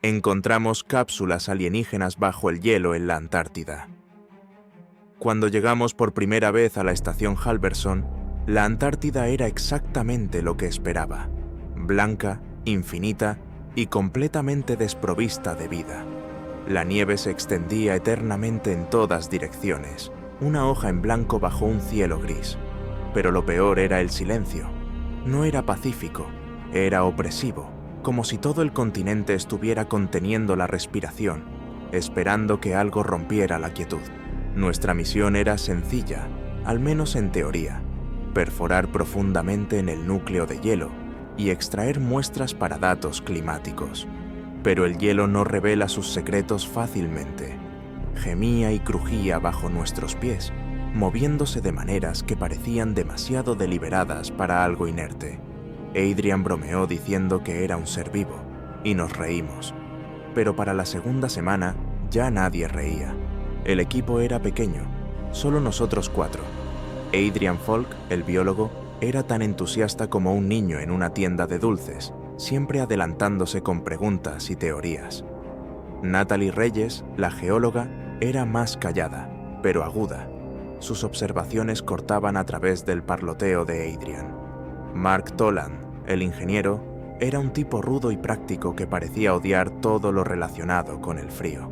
Encontramos cápsulas alienígenas bajo el hielo en la Antártida. Cuando llegamos por primera vez a la estación Halverson, la Antártida era exactamente lo que esperaba: blanca, infinita y completamente desprovista de vida. La nieve se extendía eternamente en todas direcciones, una hoja en blanco bajo un cielo gris. Pero lo peor era el silencio. No era pacífico, era opresivo, como si todo el continente estuviera conteniendo la respiración, esperando que algo rompiera la quietud. Nuestra misión era sencilla, al menos en teoría: perforar profundamente en el núcleo de hielo y extraer muestras para datos climáticos. Pero el hielo no revela sus secretos fácilmente. Gemía y crujía bajo nuestros pies, moviéndose de maneras que parecían demasiado deliberadas para algo inerte. Adrian bromeó diciendo que era un ser vivo, y nos reímos. Pero para la segunda semana ya nadie reía. El equipo era pequeño, solo nosotros 4. Adrian Falk, el biólogo, era tan entusiasta como un niño en una tienda de dulces, siempre adelantándose con preguntas y teorías. Natalie Reyes, la geóloga, era más callada, pero aguda. Sus observaciones cortaban a través del parloteo de Adrian. Mark Toland, el ingeniero, era un tipo rudo y práctico que parecía odiar todo lo relacionado con el frío.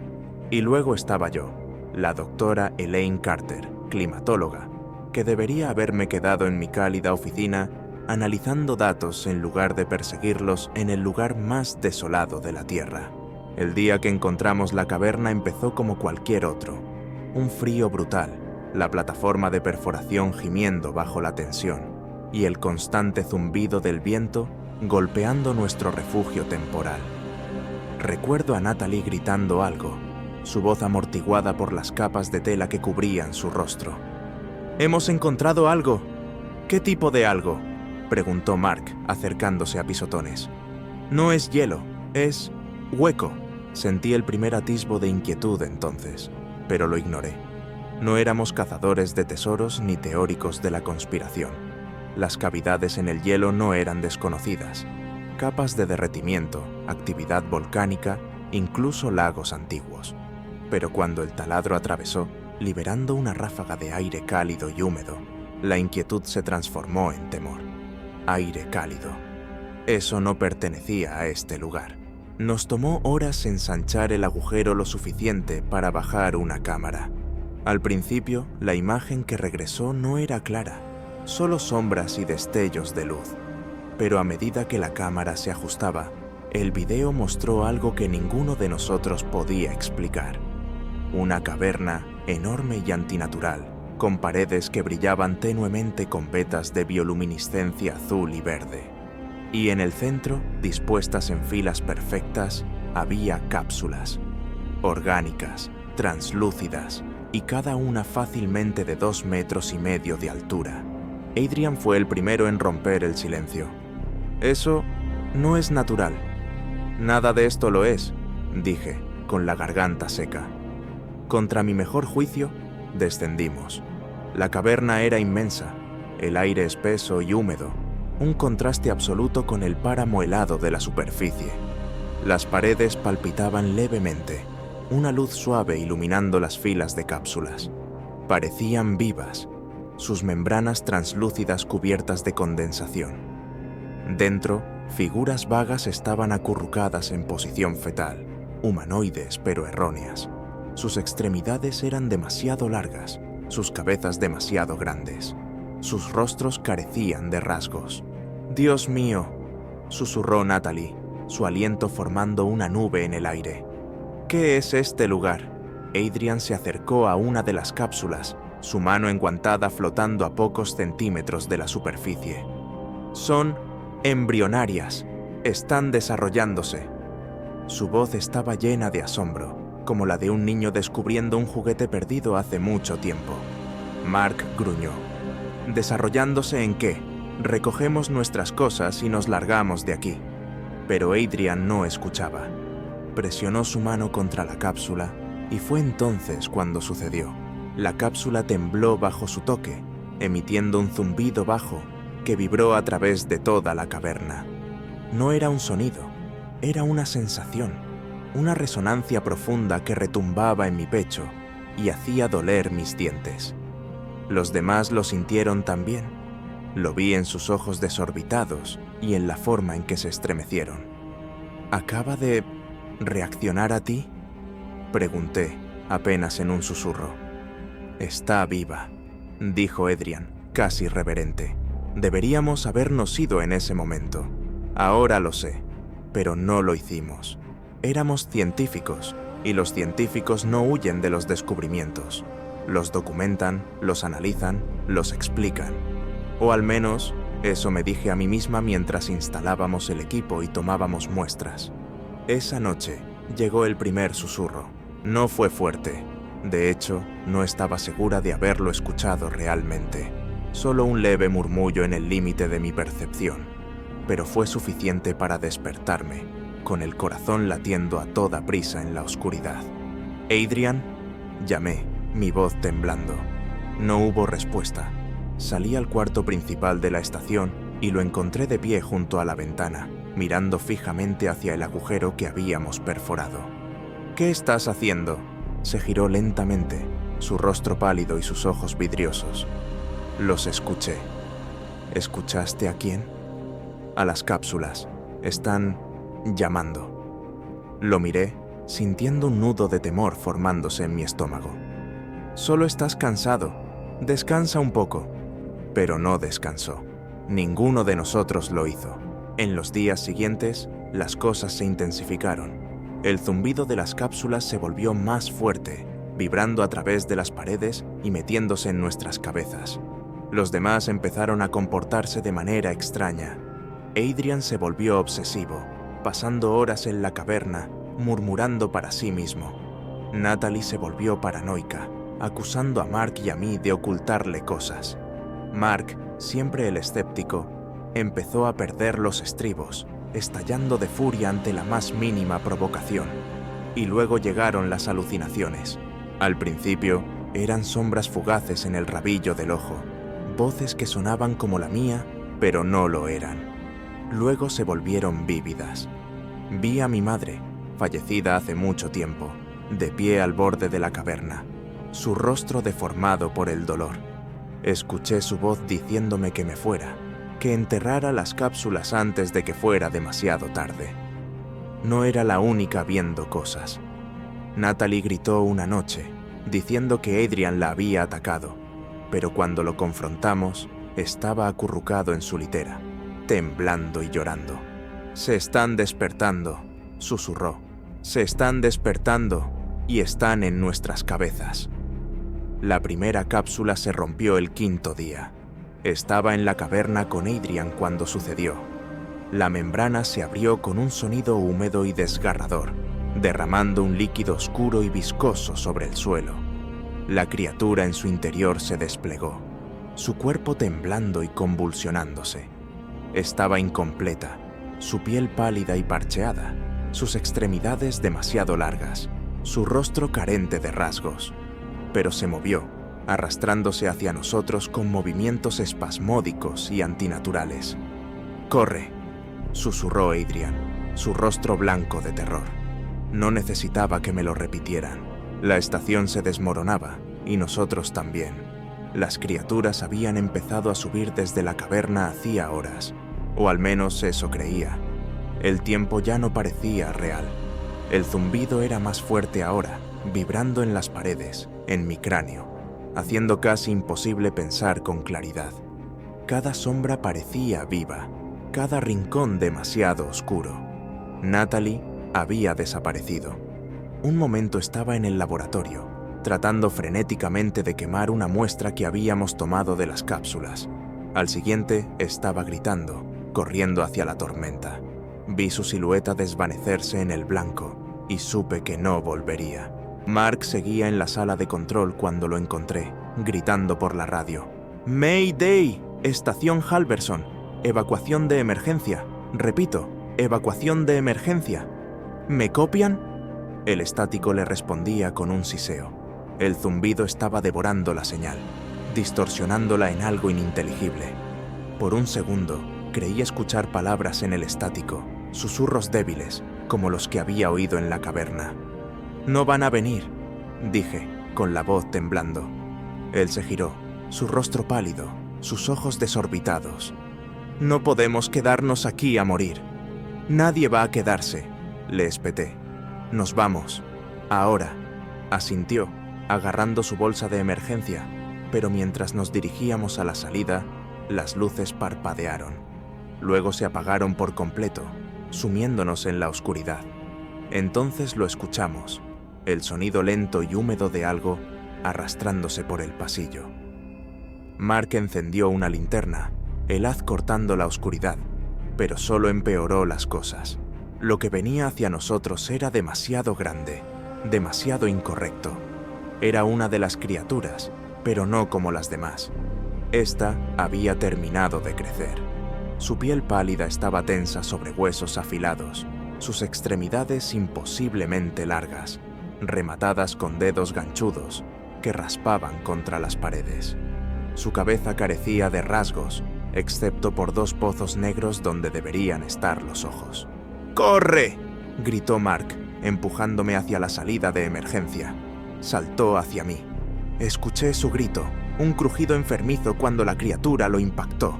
Y luego estaba yo, la doctora Elaine Carter, climatóloga, que debería haberme quedado en mi cálida oficina analizando datos en lugar de perseguirlos en el lugar más desolado de la Tierra. El día que encontramos la caverna empezó como cualquier otro: un frío brutal, la plataforma de perforación gimiendo bajo la tensión y el constante zumbido del viento golpeando nuestro refugio temporal. Recuerdo a Natalie gritando algo, su voz amortiguada por las capas de tela que cubrían su rostro. «¡Hemos encontrado algo!». «¿Qué tipo de algo?», preguntó Mark, acercándose a pisotones. «No es hielo, es hueco». Sentí el primer atisbo de inquietud entonces, pero lo ignoré. No éramos cazadores de tesoros ni teóricos de la conspiración. Las cavidades en el hielo no eran desconocidas. Capas de derretimiento, actividad volcánica, incluso lagos antiguos. Pero cuando el taladro atravesó, liberando una ráfaga de aire cálido y húmedo, la inquietud se transformó en temor. Aire cálido. Eso no pertenecía a este lugar. Nos tomó horas ensanchar el agujero lo suficiente para bajar una cámara. Al principio, la imagen que regresó no era clara, solo sombras y destellos de luz. Pero a medida que la cámara se ajustaba, el video mostró algo que ninguno de nosotros podía explicar. Una caverna enorme y antinatural, con paredes que brillaban tenuemente con vetas de bioluminiscencia azul y verde. Y en el centro, dispuestas en filas perfectas, había cápsulas, orgánicas, translúcidas, y cada una fácilmente de 2,5 metros de altura. Adrian fue el primero en romper el silencio. «Eso no es natural». «Nada de esto lo es», dije, con la garganta seca. Contra mi mejor juicio, descendimos. La caverna era inmensa, el aire espeso y húmedo, un contraste absoluto con el páramo helado de la superficie. Las paredes palpitaban levemente, una luz suave iluminando las filas de cápsulas. Parecían vivas, sus membranas translúcidas cubiertas de condensación. Dentro, figuras vagas estaban acurrucadas en posición fetal, humanoides pero erróneas. Sus extremidades eran demasiado largas, sus cabezas demasiado grandes. Sus rostros carecían de rasgos. «Dios mío», susurró Natalie, su aliento formando una nube en el aire. «¿Qué es este lugar?». Adrian se acercó a una de las cápsulas, su mano enguantada flotando a pocos centímetros de la superficie. «Son embrionarias. Están desarrollándose». Su voz estaba llena de asombro, como la de un niño descubriendo un juguete perdido hace mucho tiempo. Mark gruñó. «¿Desarrollándose en qué? Recogemos nuestras cosas y nos largamos de aquí». Pero Adrian no escuchaba. Presionó su mano contra la cápsula y fue entonces cuando sucedió. La cápsula tembló bajo su toque, emitiendo un zumbido bajo que vibró a través de toda la caverna. No era un sonido, era una sensación. una resonancia profunda que retumbaba en mi pecho y hacía doler mis dientes. Los demás lo sintieron también. Lo vi en sus ojos desorbitados y en la forma en que se estremecieron. ¿Acaba de reaccionar a ti?, pregunté, apenas en un susurro. Está viva, dijo Adrian, casi reverente. Deberíamos habernos ido en ese momento. Ahora lo sé, pero no lo hicimos. Éramos científicos, y los científicos no huyen de los descubrimientos. Los documentan, los analizan, los explican. O al menos, eso me dije a mí misma mientras instalábamos el equipo y tomábamos muestras. Esa noche llegó el primer susurro. No fue fuerte. De hecho, no estaba segura de haberlo escuchado realmente. Solo un leve murmullo en el límite de mi percepción. Pero fue suficiente para despertarme, con el corazón latiendo a toda prisa en la oscuridad. «Adrian», llamé, mi voz temblando. No hubo respuesta. Salí al cuarto principal de la estación y lo encontré de pie junto a la ventana, mirando fijamente hacia el agujero que habíamos perforado. «¿Qué estás haciendo?». Se giró lentamente, su rostro pálido y sus ojos vidriosos. Los escuché. ¿Escuchaste a quién? A las cápsulas. Están llamando. Lo miré, sintiendo un nudo de temor formándose en mi estómago. Solo estás cansado. Descansa un poco. Pero no descansó. Ninguno de nosotros lo hizo. En los días siguientes, las cosas se intensificaron. El zumbido de las cápsulas se volvió más fuerte, vibrando a través de las paredes y metiéndose en nuestras cabezas. Los demás empezaron a comportarse de manera extraña. Adrian se volvió obsesivo, pasando horas en la caverna, murmurando para sí mismo. Natalie se volvió paranoica, acusando a Mark y a mí de ocultarle cosas. Mark, siempre el escéptico, empezó a perder los estribos, estallando de furia ante la más mínima provocación. Y luego llegaron las alucinaciones. Al principio, eran sombras fugaces en el rabillo del ojo, voces que sonaban como la mía, pero no lo eran. Luego se volvieron vívidas. Vi a mi madre, fallecida hace mucho tiempo, de pie al borde de la caverna, su rostro deformado por el dolor. Escuché su voz diciéndome que me fuera, que enterrara las cápsulas antes de que fuera demasiado tarde. No era la única viendo cosas. Natalie gritó una noche, diciendo que Adrian la había atacado, pero cuando lo confrontamos, estaba acurrucado en su litera, temblando y llorando. «Se están despertando», susurró. «Se están despertando y están en nuestras cabezas». La primera cápsula se rompió el quinto día. Estaba en la caverna con Adrian cuando sucedió. La membrana se abrió con un sonido húmedo y desgarrador, derramando un líquido oscuro y viscoso sobre el suelo. La criatura en su interior se desplegó, su cuerpo temblando y convulsionándose. Estaba incompleta, su piel pálida y parcheada, sus extremidades demasiado largas, su rostro carente de rasgos. Pero se movió, arrastrándose hacia nosotros con movimientos espasmódicos y antinaturales. «Corre», susurró Adrian, su rostro blanco de terror. No necesitaba que me lo repitieran. La estación se desmoronaba, y nosotros también. Las criaturas habían empezado a subir desde la caverna hacía horas, o al menos eso creía. El tiempo ya no parecía real. El zumbido era más fuerte ahora, vibrando en las paredes, en mi cráneo, haciendo casi imposible pensar con claridad. Cada sombra parecía viva, cada rincón demasiado oscuro. Natalie había desaparecido. Un momento estaba en el laboratorio, tratando frenéticamente de quemar una muestra que habíamos tomado de las cápsulas. Al siguiente estaba gritando, corriendo hacia la tormenta. Vi su silueta desvanecerse en el blanco y supe que no volvería. Mark seguía en la sala de control cuando lo encontré, gritando por la radio. «Mayday, estación Halverson, evacuación de emergencia. Repito, evacuación de emergencia. ¿Me copian?». El estático le respondía con un siseo. El zumbido estaba devorando la señal, distorsionándola en algo ininteligible. Por un segundo, creí escuchar palabras en el estático, susurros débiles, como los que había oído en la caverna. «No van a venir», dije, con la voz temblando. Él se giró, su rostro pálido, sus ojos desorbitados. «No podemos quedarnos aquí a morir». «Nadie va a quedarse», le espeté. «Nos vamos. Ahora», asintió, agarrando su bolsa de emergencia, pero mientras nos dirigíamos a la salida, las luces parpadearon. Luego se apagaron por completo, sumiéndonos en la oscuridad. Entonces lo escuchamos, el sonido lento y húmedo de algo arrastrándose por el pasillo. Mark encendió una linterna, el haz cortando la oscuridad, pero solo empeoró las cosas. Lo que venía hacia nosotros era demasiado grande, demasiado incorrecto. Era una de las criaturas, pero no como las demás. Esta había terminado de crecer. Su piel pálida estaba tensa sobre huesos afilados, sus extremidades imposiblemente largas, rematadas con dedos ganchudos que raspaban contra las paredes. Su cabeza carecía de rasgos, excepto por 2 pozos negros donde deberían estar los ojos. «¡Corre!», gritó Mark, empujándome hacia la salida de emergencia. Saltó hacia mí. Escuché su grito, un crujido enfermizo cuando la criatura lo impactó.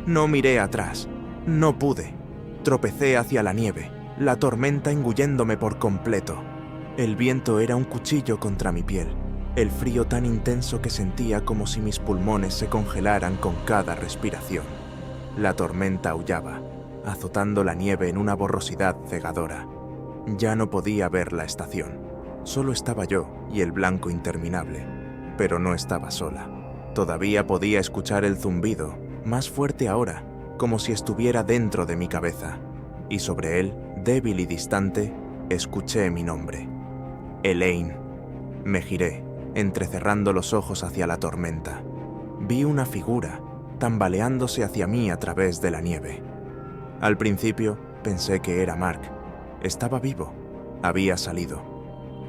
No miré atrás. No pude. Tropecé hacia la nieve, la tormenta engulléndome por completo. El viento era un cuchillo contra mi piel, el frío tan intenso que sentía como si mis pulmones se congelaran con cada respiración. La tormenta aullaba, azotando la nieve en una borrosidad cegadora. Ya no podía ver la estación. Solo estaba yo y el blanco interminable, pero no estaba sola. Todavía podía escuchar el zumbido, más fuerte ahora, como si estuviera dentro de mi cabeza, y sobre él, débil y distante, escuché mi nombre. Elaine. Me giré, entrecerrando los ojos hacia la tormenta. Vi una figura, tambaleándose hacia mí a través de la nieve. Al principio, pensé que era Mark. Estaba vivo, había salido.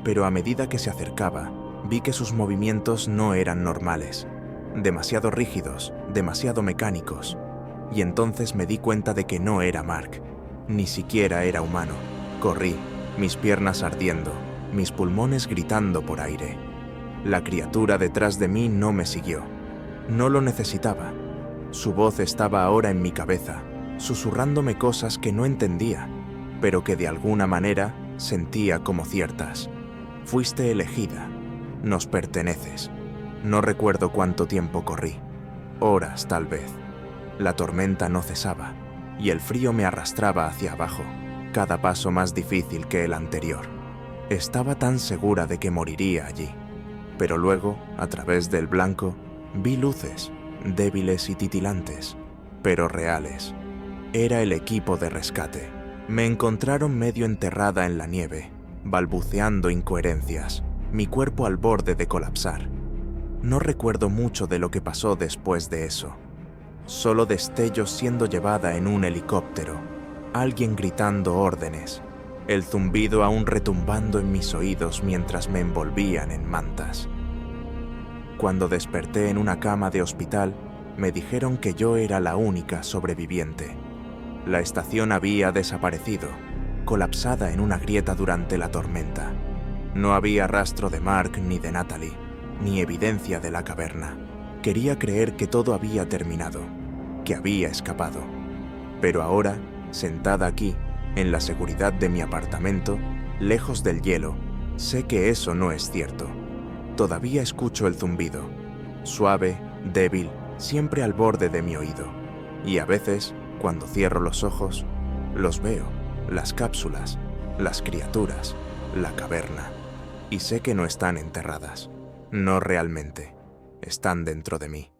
Pero a medida que se acercaba, vi que sus movimientos no eran normales. Demasiado rígidos, demasiado mecánicos. Y entonces me di cuenta de que no era Mark. Ni siquiera era humano. Corrí, mis piernas ardiendo, mis pulmones gritando por aire. La criatura detrás de mí no me siguió. No lo necesitaba. Su voz estaba ahora en mi cabeza, susurrándome cosas que no entendía, pero que de alguna manera sentía como ciertas. Fuiste elegida. Nos perteneces. No recuerdo cuánto tiempo corrí. Horas, tal vez. La tormenta no cesaba, y el frío me arrastraba hacia abajo, cada paso más difícil que el anterior. Estaba tan segura de que moriría allí. Pero luego, a través del blanco, vi luces, débiles y titilantes, pero reales. Era el equipo de rescate. Me encontraron medio enterrada en la nieve, balbuceando incoherencias, mi cuerpo al borde de colapsar. No recuerdo mucho de lo que pasó después de eso. Solo destellos siendo llevada en un helicóptero, alguien gritando órdenes, el zumbido aún retumbando en mis oídos mientras me envolvían en mantas. Cuando desperté en una cama de hospital, me dijeron que yo era la única sobreviviente. La estación había desaparecido, colapsada en una grieta durante la tormenta. No había rastro de Mark ni de Natalie, ni evidencia de la caverna. Quería creer que todo había terminado, que había escapado. Pero ahora, sentada aquí, en la seguridad de mi apartamento, lejos del hielo, sé que eso no es cierto. Todavía escucho el zumbido, suave, débil, siempre al borde de mi oído. Y a veces, cuando cierro los ojos, los veo, las cápsulas, las criaturas, la caverna. Y sé que no están enterradas. No realmente. Están dentro de mí.